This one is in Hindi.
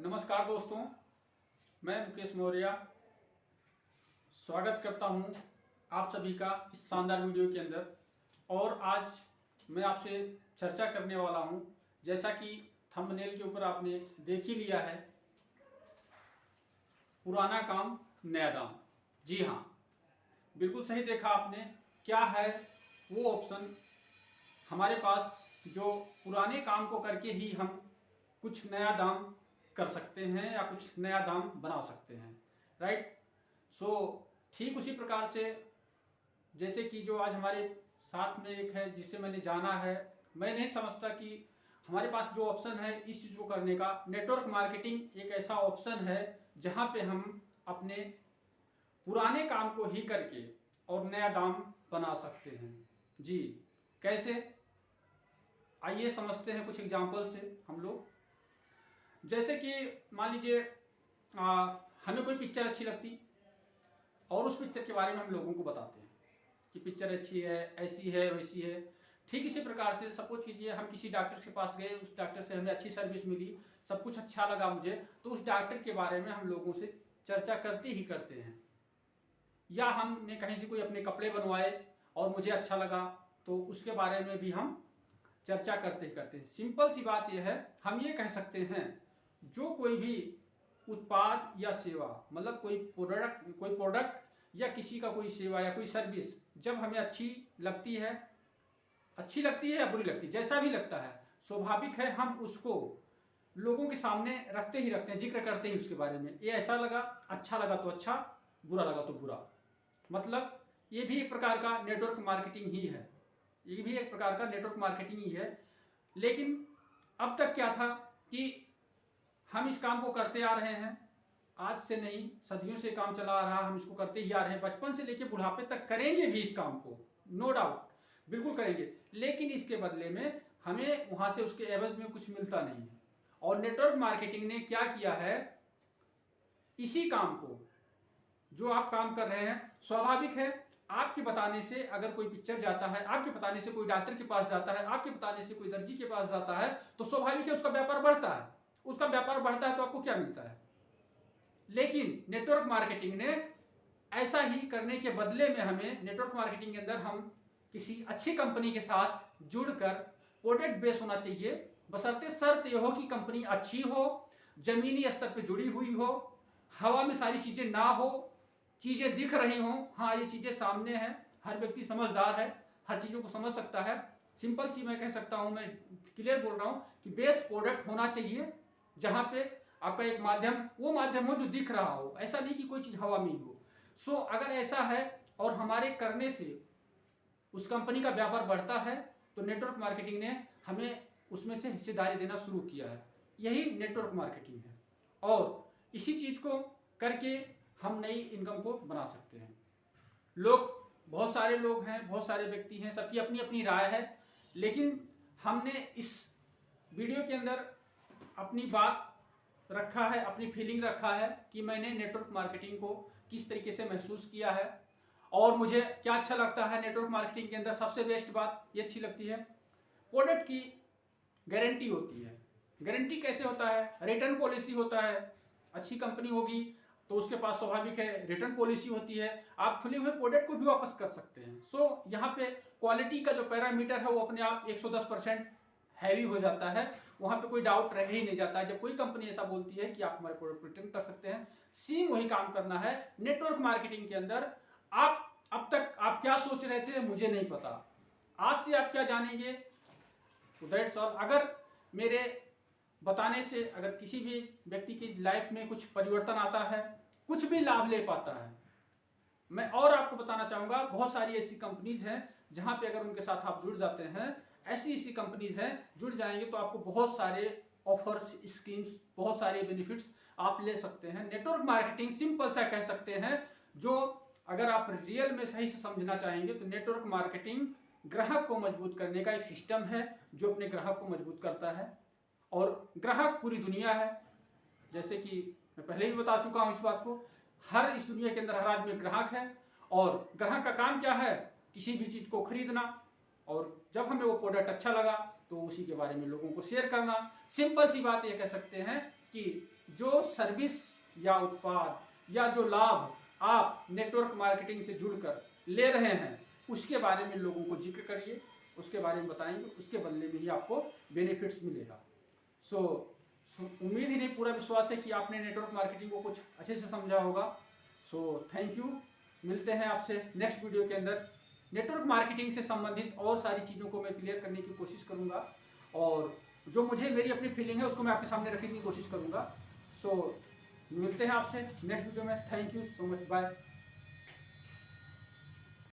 नमस्कार दोस्तों, मैं मुकेश मौर्य स्वागत करता हूं आप सभी का इस शानदार वीडियो के अंदर। और आज मैं आपसे चर्चा करने वाला हूं, जैसा कि थंबनेल के ऊपर आपने देख ही लिया है, पुराना काम नया दाम। जी हाँ, बिल्कुल सही देखा आपने। क्या है वो ऑप्शन हमारे पास जो पुराने काम को करके ही हम कुछ नया दाम कर सकते हैं या कुछ नया दाम बना सकते हैं, राइट। ठीक उसी प्रकार से जैसे कि जो आज हमारे साथ में एक है जिसे मैंने जाना है, मैं नहीं समझता कि हमारे पास जो ऑप्शन है इस चीज़ को करने का, नेटवर्क मार्केटिंग एक ऐसा ऑप्शन है जहां पे हम अपने पुराने काम को ही करके और नया दाम बना सकते हैं। जी, कैसे, आइए समझते हैं कुछ एग्जाम्पल से हम लोग। जैसे कि मान लीजिए हमें कोई पिक्चर अच्छी लगती और उस पिक्चर के बारे में हम लोगों को बताते हैं कि पिक्चर अच्छी है, ऐसी है, वैसी है। ठीक इसी प्रकार से सपोज कीजिए हम किसी डॉक्टर के पास गए, उस डॉक्टर से हमें अच्छी सर्विस मिली, सब कुछ अच्छा लगा मुझे, तो उस डॉक्टर के बारे में हम लोगों से चर्चा करते ही करते हैं। या हमने कहीं से कोई अपने कपड़े बनवाए और मुझे अच्छा लगा, तो उसके बारे में भी हम चर्चा करते ही करते हैं। सिंपल सी बात यह है, हम ये कह सकते हैं जो कोई भी उत्पाद या सेवा, मतलब कोई प्रोडक्ट या किसी का कोई सेवा या कोई सर्विस जब हमें अच्छी लगती है या बुरी लगती है, जैसा भी लगता है, स्वाभाविक है हम उसको लोगों के सामने रखते ही रखते हैं, जिक्र करते ही उसके बारे में। ये ऐसा लगा, अच्छा लगा तो अच्छा, बुरा लगा तो बुरा। मतलब ये भी एक प्रकार का नेटवर्क मार्केटिंग ही है, ये भी एक प्रकार का नेटवर्क मार्केटिंग ही है। लेकिन अब तक क्या था कि हम इस काम को करते आ रहे हैं, आज से नहीं, सदियों से काम चला आ रहा, हम इसको करते ही आ रहे हैं, बचपन से लेकर बुढ़ापे तक करेंगे भी इस काम को, नो डाउट, बिल्कुल करेंगे। लेकिन इसके बदले में हमें वहां से उसके एवज में कुछ मिलता नहीं है। और नेटवर्क मार्केटिंग ने क्या किया है, इसी काम को, जो आप काम कर रहे हैं, स्वाभाविक है आपके बताने से अगर कोई पिक्चर जाता है, आपके बताने से कोई डॉक्टर के पास जाता है, आपके बताने से कोई दर्जी के पास जाता है, तो स्वाभाविक है उसका व्यापार बढ़ता है। उसका व्यापार बढ़ता है तो आपको क्या मिलता है। लेकिन नेटवर्क मार्केटिंग ने ऐसा ही करने के बदले में हमें, नेटवर्क मार्केटिंग के अंदर हम किसी अच्छी कंपनी के साथ जुड़कर प्रोडक्ट बेस होना चाहिए, बशर्ते शर्त यह हो कि कंपनी अच्छी हो, जमीनी स्तर पर जुड़ी हुई हो, हवा में सारी चीजें ना हो, चीजें दिख रही हो, हाँ ये चीजें सामने हैं, हर व्यक्ति समझदार है, हर चीजों को समझ सकता है। सिंपल सी मैं कह सकता हूं, मैं क्लियर बोल रहा हूं कि बेस्ट प्रोडक्ट होना चाहिए, जहां पे आपका एक माध्यम, वो माध्यम हो जो दिख रहा हो, ऐसा नहीं कि कोई चीज हवा में ही हो। अगर ऐसा है और हमारे करने से उस कंपनी का व्यापार बढ़ता है, तो नेटवर्क मार्केटिंग ने हमें उसमें से हिस्सेदारी देना शुरू किया है। यही नेटवर्क मार्केटिंग है, और इसी चीज को करके हम नई इनकम को बना सकते हैं। बहुत सारे लोग हैं, बहुत सारे व्यक्ति हैं, सबकी अपनी अपनी राय है, लेकिन हमने इस वीडियो के अंदर अपनी बात रखा है, अपनी फीलिंग रखा है कि मैंने नेटवर्क मार्केटिंग को किस तरीके से महसूस किया है और मुझे क्या अच्छा लगता है। नेटवर्क मार्केटिंग के अंदर सबसे बेस्ट बात ये अच्छी लगती है, प्रोडक्ट की गारंटी होती है। गारंटी कैसे होता है, रिटर्न पॉलिसी होता है। अच्छी कंपनी होगी तो उसके पास स्वाभाविक है रिटर्न पॉलिसी होती है, आप खुले हुए प्रोडक्ट को भी वापस कर सकते हैं। यहाँ पे क्वालिटी का जो पैरामीटर है वो अपने आप 110% हैवी हो जाता है, वहां पे कोई डाउट रह ही नहीं जाता है। जब कोई कंपनी ऐसा बोलती है कि आप हमारे प्रोडक्ट रिटर्न कर सकते हैं, सेम वही काम करना है नेटवर्क मार्केटिंग के अंदर। आप अब तक आप क्या सोच रहे थे मुझे नहीं पता, आज से आप क्या जानेंगे, दैट्स ऑल। अगर मेरे बताने से अगर किसी भी व्यक्ति की लाइफ में कुछ परिवर्तन आता है, कुछ भी लाभ ले पाता है, मैं और आपको बताना चाहूंगा, बहुत सारी ऐसी कंपनीज हैं जहां पे अगर उनके साथ आप जुड़ जाते हैं, ऐसी कंपनीज हैं, जुड़ जाएंगे तो आपको बहुत सारे ऑफर्स, स्कीम्स, बहुत सारे बेनिफिट्स आप ले सकते हैं। नेटवर्क मार्केटिंग सिंपल सा कह सकते हैं, जो अगर आप रियल में सही से समझना चाहेंगे तो नेटवर्क मार्केटिंग ग्राहक को मजबूत करने का एक सिस्टम है जो अपने ग्राहक को मजबूत करता है। और ग्राहक पूरी दुनिया है, जैसे कि मैं पहले भी बता चुका हूं इस बात को, हर इस दुनिया के अंदर हर आदमी ग्राहक है, और ग्राहक का काम क्या है, किसी भी चीज को खरीदना, और जब हमें वो प्रोडक्ट अच्छा लगा तो उसी के बारे में लोगों को शेयर करना। सिंपल सी बात ये कह सकते हैं कि जो सर्विस या उत्पाद या जो लाभ आप नेटवर्क मार्केटिंग से जुड़कर ले रहे हैं उसके बारे में लोगों को जिक्र करिए, उसके बारे में बताएंगे, उसके बदले में ही आपको बेनिफिट्स मिलेगा। सो उम्मीद ही नहीं, पूरा विश्वास है कि आपने नेटवर्क मार्केटिंग को कुछ अच्छे से समझा होगा। सो थैंक यू, मिलते हैं आपसे नेक्स्ट वीडियो के अंदर। नेटवर्क मार्केटिंग से संबंधित और सारी चीज़ों को मैं क्लियर करने की कोशिश करूँगा और जो मुझे मेरी अपनी फीलिंग है उसको मैं आपके सामने रखने की कोशिश करूँगा। सो मिलते हैं आपसे नेक्स्ट वीडियो में। Thank you so much, bye.